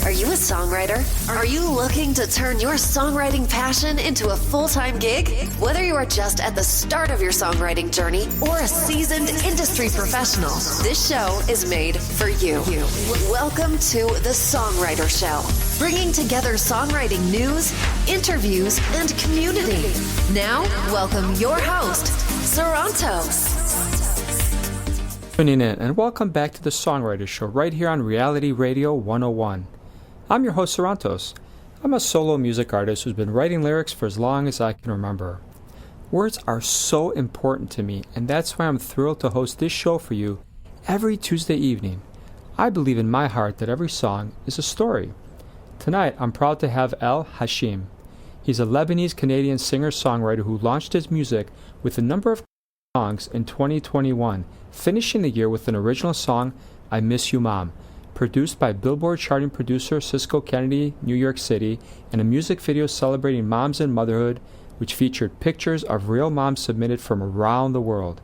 Are you a songwriter? Are you looking to turn your songwriting passion into a full-time gig? Whether you are just at the start of your songwriting journey or a seasoned industry professional, this show is made for you. Welcome to the Songwriter Show, bringing together songwriting news, interviews, and community. Now, welcome your host, Sarantos. Tuning in, and welcome back to the Songwriter Show right here on Reality Radio 101. I'm your host, Sarantos. I'm a solo music artist who's been writing lyrics for as long as I can remember. Words are so important to me, and that's why I'm thrilled to host this show for you every Tuesday evening. I believe in my heart that every song is a story. Tonight, I'm proud to have Hashem. He's a Lebanese-Canadian singer-songwriter who launched his music with a number of songs in 2021, finishing the year with an original song, I Miss You Mom, produced by Billboard charting producer Cisco Kennedy, New York City, and a music video celebrating moms and motherhood, which featured pictures of real moms submitted from around the world.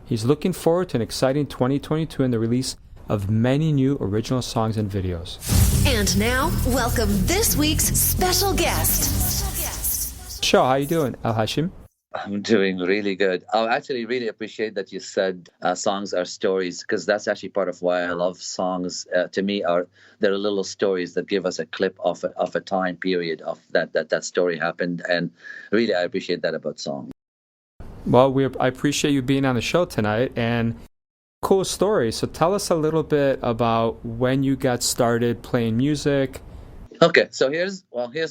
He's looking forward to an exciting 2022 and the release of many new original songs and videos. And now, welcome this week's special guest. Show, how you doing, Hashem? I'm doing really good. I actually really appreciate that you said songs are stories, because that's actually part of why I love songs. To me, they're little stories that give us a clip of a time period of that story happened, and really I appreciate that about songs. Well, I appreciate you being on the show tonight, and cool story. So tell us a little bit about when you got started playing music. Okay, so here's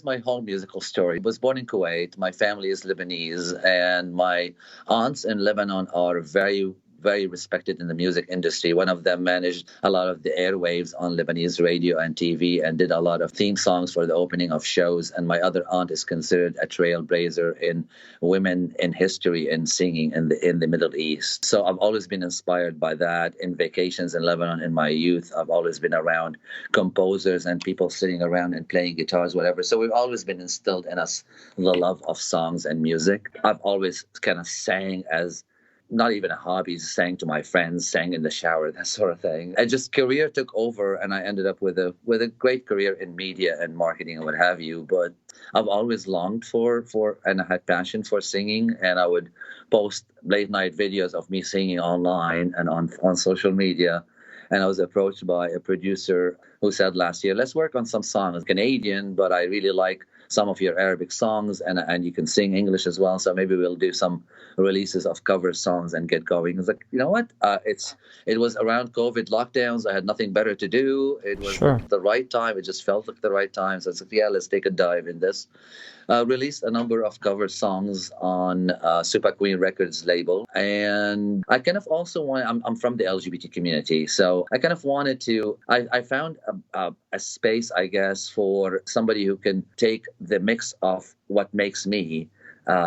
my whole musical story. I was born in Kuwait. My family is Lebanese, and my aunts in Lebanon are very, very respected in the music industry. One of them managed a lot of the airwaves on Lebanese radio and TV and did a lot of theme songs for the opening of shows. And my other aunt is considered a trailblazer in women in history and singing in the Middle East. So I've always been inspired by that. In vacations in Lebanon in my youth, I've always been around composers and people sitting around and playing guitars, whatever. So we've always been instilled in us the love of songs and music. I've always kind of sang as not even a hobby, sang to my friends, sang in the shower, that sort of thing. And just career took over, and I ended up with a great career in media and marketing and what have you. But I've always longed for and I had passion for singing, and I would post late night videos of me singing online and on social media. And I was approached by a producer who said last year, let's work on some songs. Canadian, but I really like some of your Arabic songs, and you can sing English as well. So maybe we'll do some releases of cover songs and get going. I was like, you know what? It was around COVID lockdowns. I had nothing better to do. It was the right time. It just felt like the right time. So I said, yeah, let's take a dive in this. Released a number of cover songs on Super Queen Records label. And I kind of also I'm from the LGBT community. So I kind of wanted to, I found a space, I guess, for somebody who can take the mix of what makes me,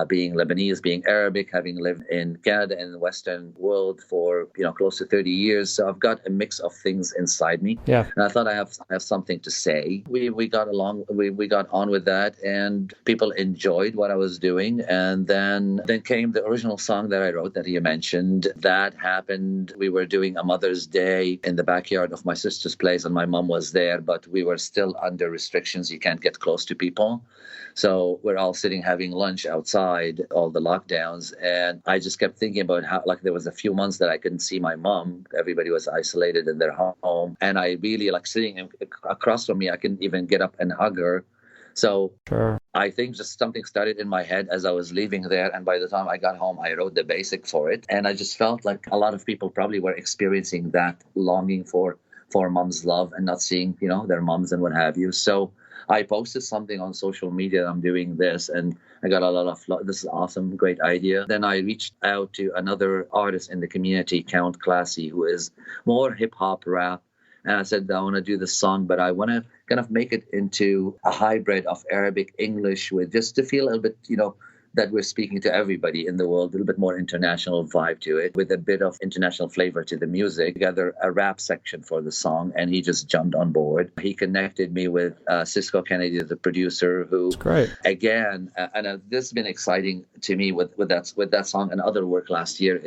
being Lebanese, being Arabic, having lived in Canada and the Western world for close to 30 years. So I've got a mix of things inside me. Yeah. And I thought I have something to say. We got along, we got on with that, and people enjoyed what I was doing. And then came the original song that I wrote that you mentioned. That happened. We were doing a Mother's Day in the backyard of my sister's place, and my mom was there, but we were still under restrictions. You can't get close to people. So we're all sitting having lunch outside, all the lockdowns. And I just kept thinking about how, there was a few months that I couldn't see my mom. Everybody was isolated in their home. And I really sitting across from me, I couldn't even get up and hug her. So I think just something started in my head as I was leaving there. And by the time I got home, I wrote the basic for it. And I just felt like a lot of people probably were experiencing that longing for mom's love and not seeing, their moms and what have you. So I posted something on social media. I'm doing this, and I got a lot of, this is awesome, great idea. Then I reached out to another artist in the community, Count Classy, who is more hip hop rap. And I said, I want to do this song, but I want to kind of make it into a hybrid of Arabic, English, with just to feel a little bit, that we're speaking to everybody in the world, a little bit more international vibe to it, with a bit of international flavor to the music. Together a rap section for the song, and he just jumped on board. He connected me with Cisco Kennedy, the producer, who, again, and this has been exciting to me with that song and other work last year.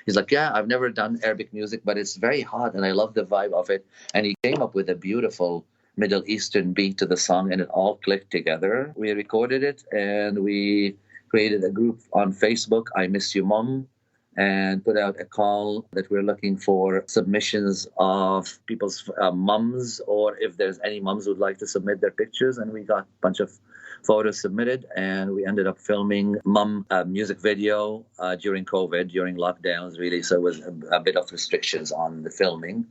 He's like, yeah, I've never done Arabic music, but it's very hot, and I love the vibe of it. And he came up with a beautiful Middle Eastern beat to the song, and it all clicked together. We recorded it, and we created a group on Facebook, I Miss You Mom, and put out a call that we're looking for submissions of people's mums, or if there's any mums who would like to submit their pictures. And we got a bunch of photos submitted, and we ended up filming mum music video during COVID, during lockdowns, really. So it was a bit of restrictions on the filming.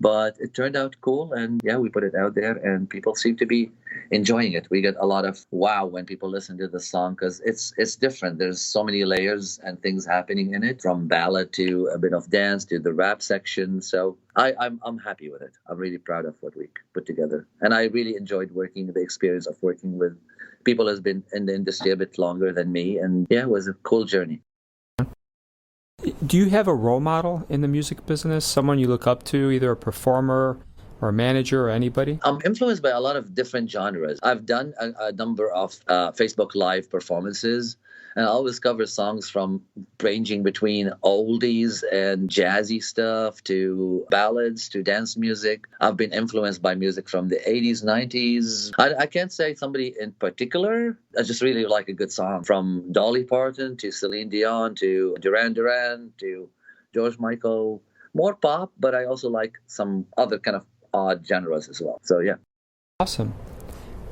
But it turned out cool, and yeah, we put it out there, and people seem to be enjoying it. We get a lot of wow when people listen to the song, because it's different. There's so many layers and things happening in it, from ballad to a bit of dance to the rap section. So I'm happy with it. I'm really proud of what we put together, and I really enjoyed the experience of working with people who's been in the industry a bit longer than me, and yeah, it was a cool journey. Do you have a role model in the music business, someone you look up to, either a performer or a manager or anybody? I'm influenced by a lot of different genres. I've done a number of Facebook Live performances, and I always cover songs from ranging between oldies and jazzy stuff to ballads to dance music. I've been influenced by music from the 80s, 90s. I can't say somebody in particular. I just really like a good song, from Dolly Parton to Celine Dion to Duran Duran to George Michael. More pop, but I also like some other kind of odd genres as well. So yeah. Awesome.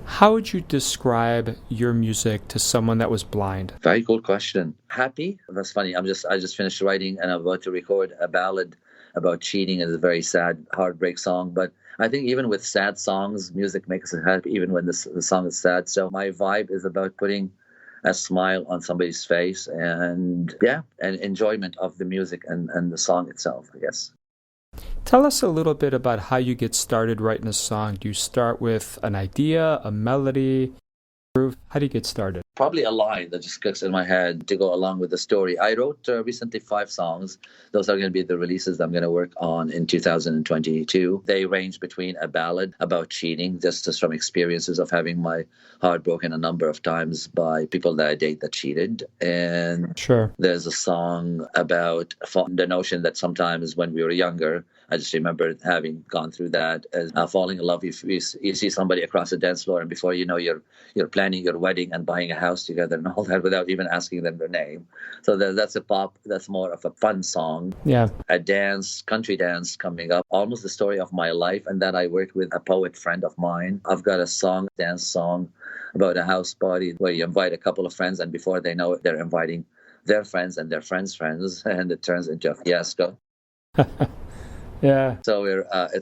How would you describe your music to someone that was blind? Very cool question. Happy? That's funny. I just finished writing, and I'm about to record a ballad about cheating. It's a very sad, heartbreak song. But I think even with sad songs, music makes us happy, even when the song is sad. So my vibe is about putting a smile on somebody's face, and yeah, and enjoyment of the music and the song itself, I guess. Tell us a little bit about how you get started writing a song. Do you start with an idea, a melody, groove? How do you get started? Probably a line that just clicks in my head to go along with the story. I wrote recently 5 songs. Those are going to be the releases that I'm going to work on in 2022. They range between a ballad about cheating, just from experiences of having my heart broken a number of times by people that I date that cheated. And sure, there's a song about the notion that sometimes when we were younger, I just remember having gone through that, as falling in love. You see somebody across the dance floor, and before you know, you're planning your wedding and buying a house together and all that without even asking them their name. So that's a pop. That's more of a fun song. Yeah. A dance, country dance coming up, almost the story of my life. And then I worked with a poet friend of mine. I've got a dance song about a house party where you invite a couple of friends, and before they know it, they're inviting their friends and their friends' friends, and it turns into a fiasco. Yeah. So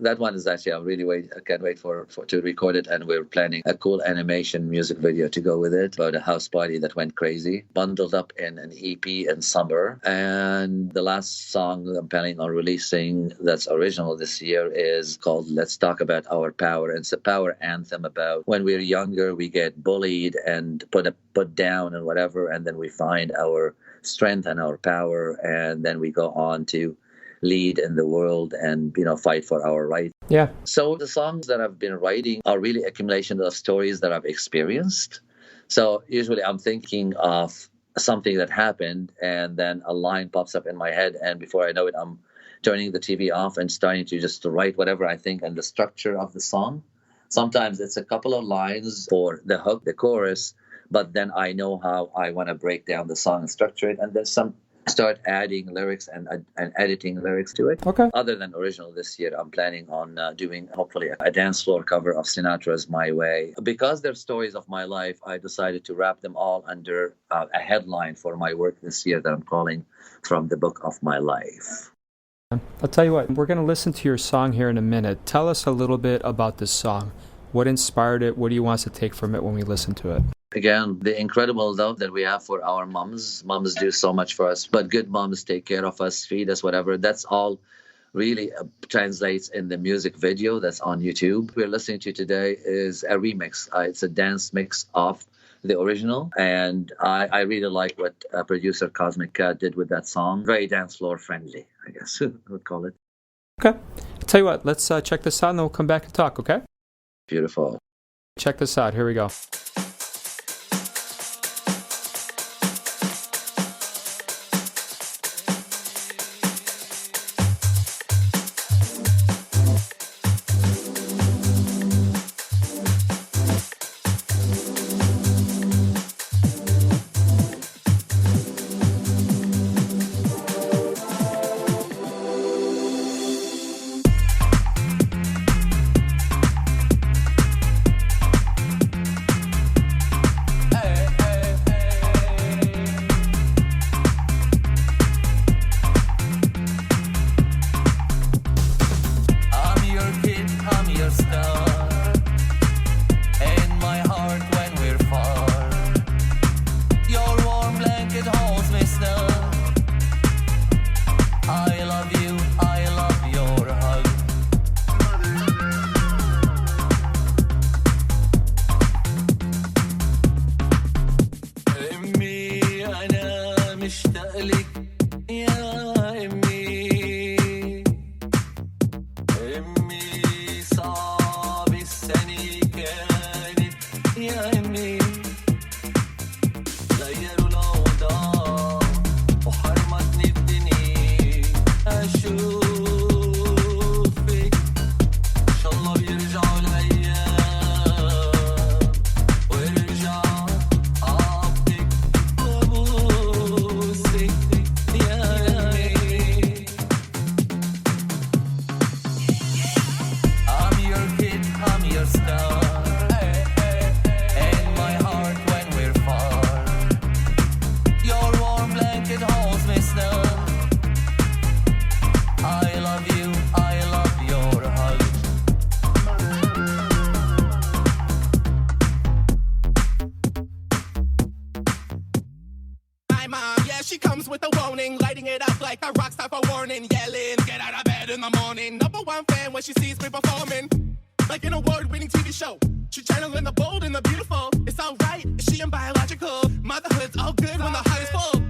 that one is actually, I can't wait to record it, and we're planning a cool animation music video to go with it about a house party that went crazy, bundled up in an EP in summer. And the last song that I'm planning on releasing that's original this year is called Let's Talk About Our Power. And it's a power anthem about when we're younger, we get bullied and put down and whatever, and then we find our strength and our power, and then we go on to lead in the world and fight for our rights. Yeah. So the songs that I've been writing are really accumulation of stories that I've experienced. So usually I'm thinking of something that happened, and then a line pops up in my head, and before I know it, I'm turning the TV off and starting to just write whatever I think and the structure of the song. Sometimes it's a couple of lines for the hook, the chorus, but then I know how I want to break down the song and structure it, and then start adding lyrics and editing lyrics to it. Okay. Other than original this year, I'm planning on doing hopefully a dance floor cover of Sinatra's My Way. Because they're stories of my life, I decided to wrap them all under a headline for my work this year that I'm calling From the Book of My Life. I'll tell you what, we're going to listen to your song here in a minute. Tell us a little bit about this song. What inspired it? What do you want us to take from it when we listen to it? Again, the incredible love that we have for our moms. Moms do so much for us, but good moms take care of us, feed us, whatever. That's all really translates in the music video that's on YouTube. We're listening to today is a remix. It's a dance mix of the original, and I really like what producer Cosmic Cat did with that song. Very dance floor friendly, I guess I would call it. Okay. I'll tell you what, let's check this out, and then we'll come back and talk, okay? Beautiful. Check this out. Here we go. She comes with a warning, lighting it up like a rock star for warning, yelling, get out of bed in the morning. Number one fan when she sees me performing, like an award-winning TV show. She channeling the bold and the beautiful. It's alright, she and biological. Motherhood's all good when the heart is full.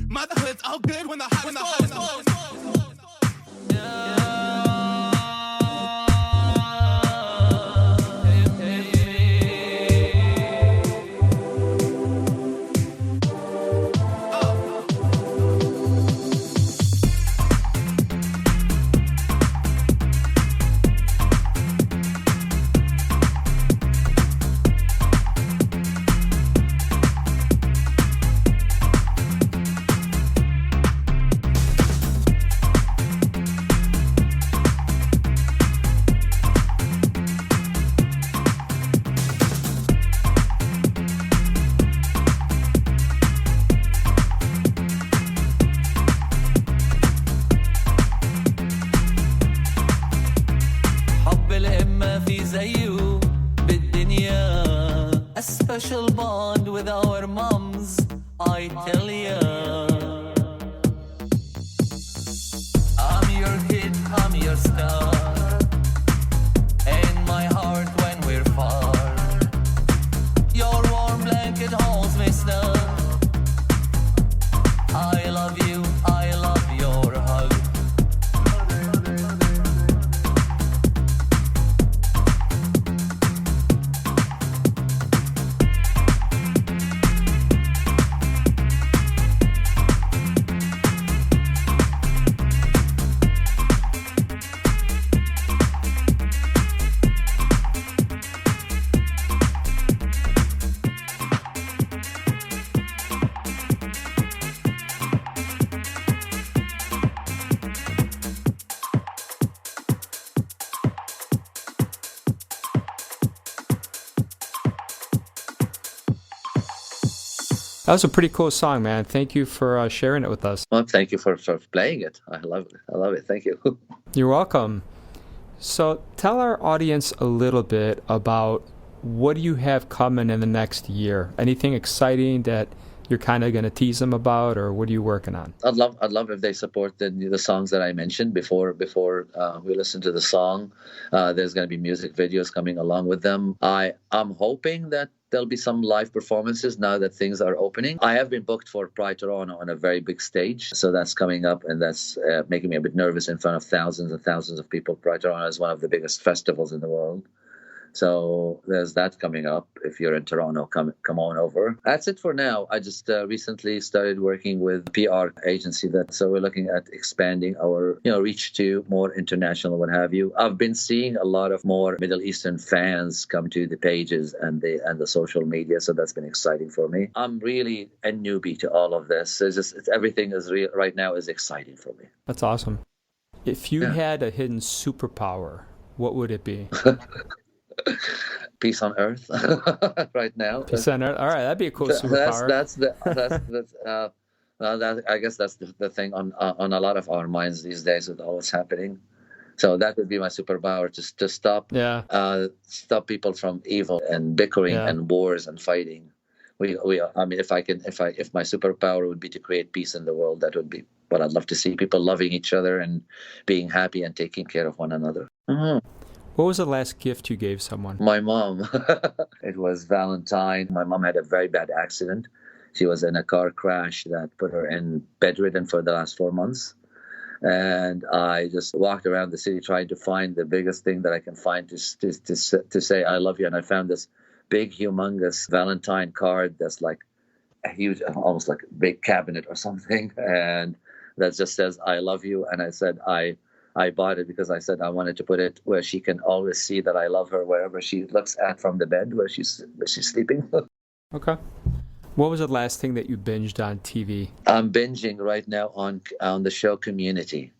Motherhood's all good when the heart is full. A special bond with our moms, I tell ya. I'm your kid, I'm your star. In my heart when we're far, your warm blanket holds me snug. I love you, I love your hug. That was a pretty cool song, man. Thank you for sharing it with us. Well, thank you for playing it. I love it. I love it. Thank you. You're welcome. So tell our audience a little bit about what do you have coming in the next year? Anything exciting that you're kind of going to tease them about, or what are you working on? I'd love if they support the songs that I mentioned before we listen to the song. There's going to be music videos coming along with them. I'm hoping that there'll be some live performances now that things are opening. I have been booked for Pride Toronto on a very big stage, so that's coming up, and that's making me a bit nervous in front of thousands and thousands of people. Pride Toronto is one of the biggest festivals in the world. So there's that coming up. If you're in Toronto, come on over. That's it for now. I just recently started working with a PR agency so we're looking at expanding our reach to more international, what have you. I've been seeing a lot of more Middle Eastern fans come to the pages and the social media, so that's been exciting for me. I'm really a newbie to all of this. Everything is right now is exciting for me. That's awesome. If you had a hidden superpower, what would it be? Peace on Earth right now. Peace on Earth. All right, that'd be a cool superpower. I guess that's the thing on a lot of our minds these days with all what's happening. So that would be my superpower, just to stop people from evil and bickering and wars and fighting. I mean, if my superpower would be to create peace in the world, that would be what I'd love to see. People loving each other and being happy and taking care of one another. Mm-hmm. What was the last gift you gave someone? My mom. It was Valentine. My mom had a very bad accident. She was in a car crash that put her in bedridden for the last 4 months. And I just walked around the city trying to find the biggest thing that I can find to say I love you. And I found this big, humongous Valentine card that's like a huge, almost like a big cabinet or something. And that just says, I love you. And I said, I bought it because I said I wanted to put it where she can always see that I love her wherever she looks at from the bed where she's sleeping. Okay. What was the last thing that you binged on TV? I'm binging right now on the show Community.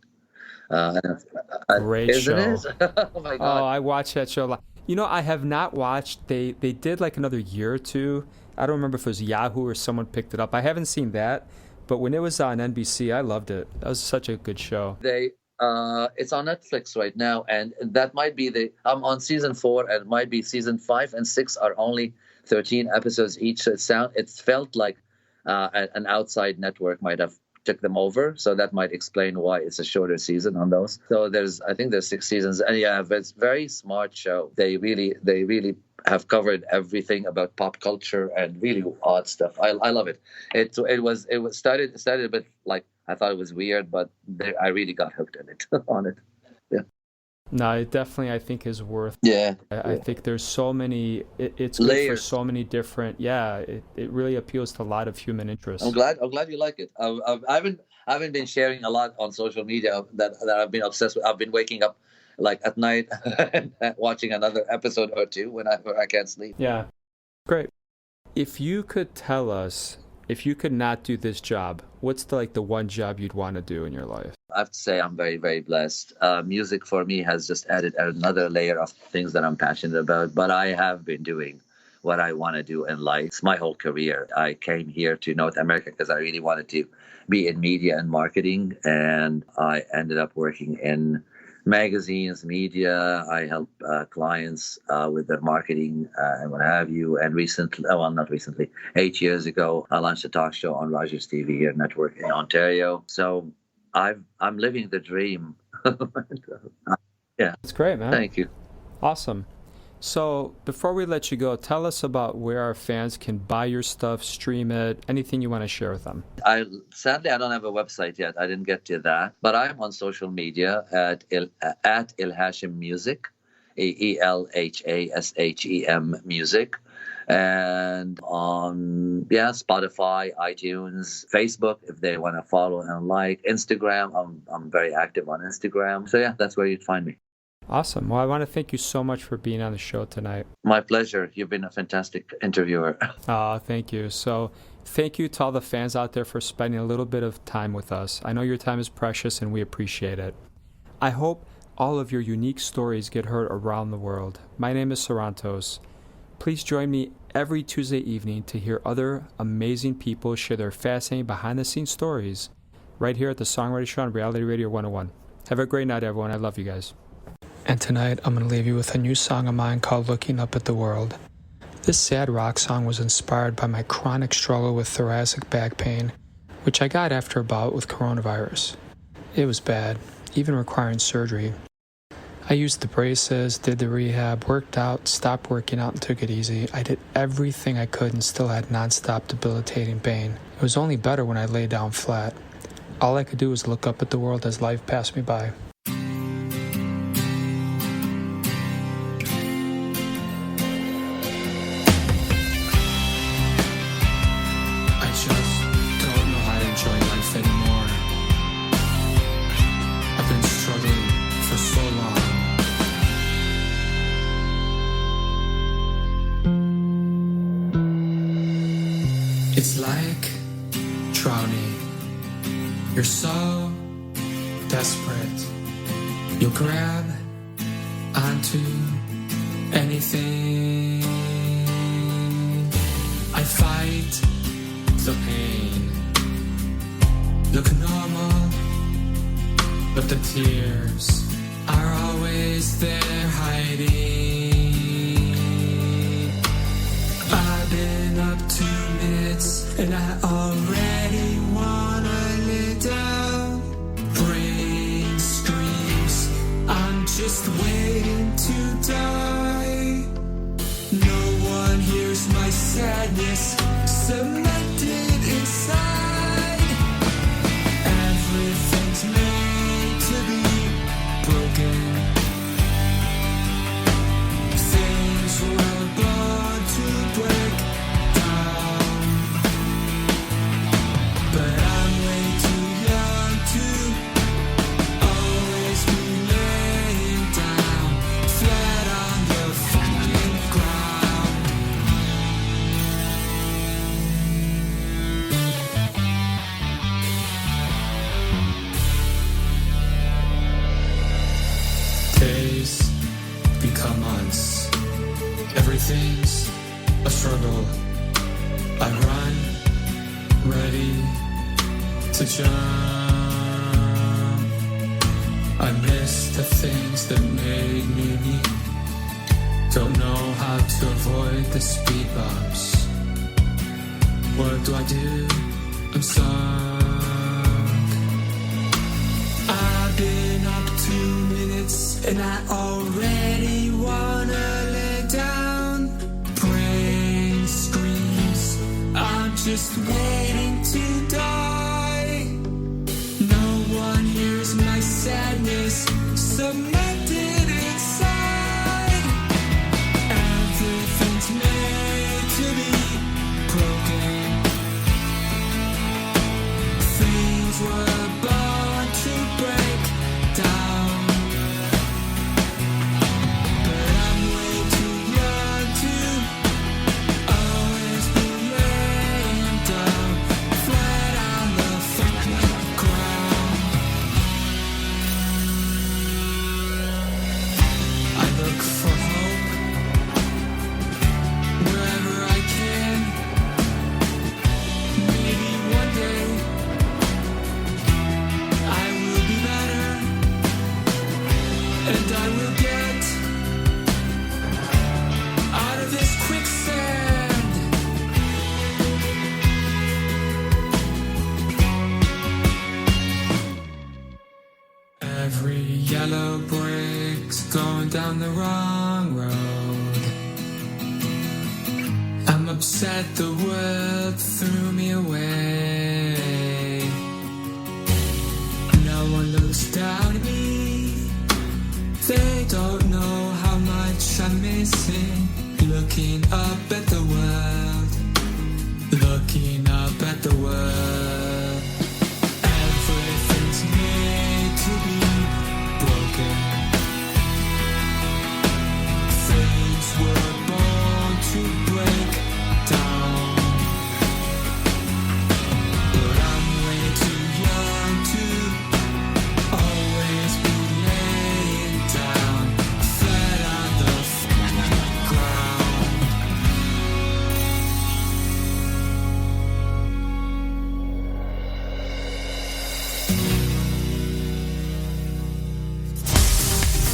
Great show. Isn't it? Oh my God. Oh, I watched that show a lot. I have not watched. They did like another year or two. I don't remember if it was Yahoo or someone picked it up. I haven't seen that. But when it was on NBC, I loved it. That was such a good show. They It's on Netflix right now, and that might be I'm on season 4, and it might be season 5 and 6 are only 13 episodes each. So it felt like an outside network might have took them over, so that might explain why it's a shorter season on those. So I think there's 6 seasons, and yeah, but it's a very smart show. They really have covered everything about pop culture and really odd stuff. I love it. It started a bit like I thought it was weird, but I really got hooked on it. Yeah. No, it definitely I think is worth. Yeah. I think there's so many. It's good layers for so many different. Yeah, it really appeals to a lot of human interests. I'm glad you like it. I haven't been sharing a lot on social media that I've been obsessed with. I've been waking up like at night and watching another episode or two whenever I can't sleep. Yeah, great. If you could tell us, if you could not do this job, what's the one job you'd want to do in your life? I have to say I'm very, very blessed. Music for me has just added another layer of things that I'm passionate about. But I have been doing what I want to do in life. It's my whole career. I came here to North America because I really wanted to be in media and marketing. And I ended up working in magazines, media. I help clients with their marketing and what have you. And not recently, 8 years ago, I launched a talk show on Rogers TV here network in Ontario. So I'm living the dream. Yeah, it's great, man. Thank you. Awesome. So before we let you go, tell us about where our fans can buy your stuff, stream it, anything you want to share with them. Sadly, I don't have a website yet. I didn't get to that. But I'm on social media at Ilhashem Music, ELHASHEM Music. And on Spotify, iTunes, Facebook, if they want to follow and like. Instagram, I'm very active on Instagram. So yeah, that's where you'd find me. Awesome. Well, I want to thank you so much for being on the show tonight. My pleasure. You've been a fantastic interviewer. Thank you. So thank you to all the fans out there for spending a little bit of time with us. I know your time is precious and we appreciate it. I hope all of your unique stories get heard around the world. My name is Sarantos. Please join me every Tuesday evening to hear other amazing people share their fascinating behind-the-scenes stories right here at the Songwriter Show on Reality Radio 101. Have a great night, everyone. I love you guys. And tonight, I'm going to leave you with a new song of mine called Looking Up at the World. This sad rock song was inspired by my chronic struggle with thoracic back pain, which I got after a bout with coronavirus. It was bad, even requiring surgery. I used the braces, did the rehab, worked out, stopped working out and took it easy. I did everything I could and still had nonstop debilitating pain. It was only better when I lay down flat. All I could do was look up at the world as life passed me by. It's like drowning. You're so desperate. You'll grab onto anything. I fight the pain. Look normal, but the tears are always there hiding. I've been up 2 minutes and I already wanna lay down. Brain screams, I'm just waiting to die. No one hears my sadness cemented inside. Everything's made to be broken. Things were born to break down. But I'm way too young to always be laying down flat on the fucking ground. the things that made me me. Don't know how to avoid the speed bumps. What do I do? I'm stuck. I've been up 2 minutes and I already wanna lay down. Brain screams, I'm just waiting to die. No one hears my sadness, cemented inside. Everything's made to be broken. Things were born to break down. But I'm way too young to always be laying down, flat on the fucking ground. I look for hope wherever I can. Maybe one day I will be better, and I will get out of this quicksand. Every yellow brick's going down the wrong road. I'm upset the world threw me away. No one looks down at me. They don't know how much I'm missing. Looking up at the world. Looking up at the world. Everything's made to be broken. Things were born to break down. But I'm way too young to always be laying down, flat on the ground.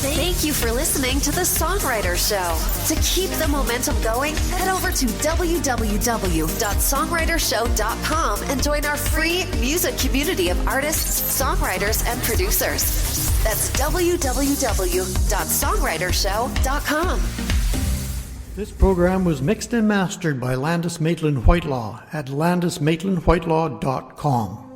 Thank you for listening to The Songwriter Show. To keep the momentum going, head over to www.songwritershow.com and join our free music community of artists, songwriters, and producers. That's www.songwritershow.com. This program was mixed and mastered by Landis Maitland Whitelaw at landismaitlandwhitelaw.com.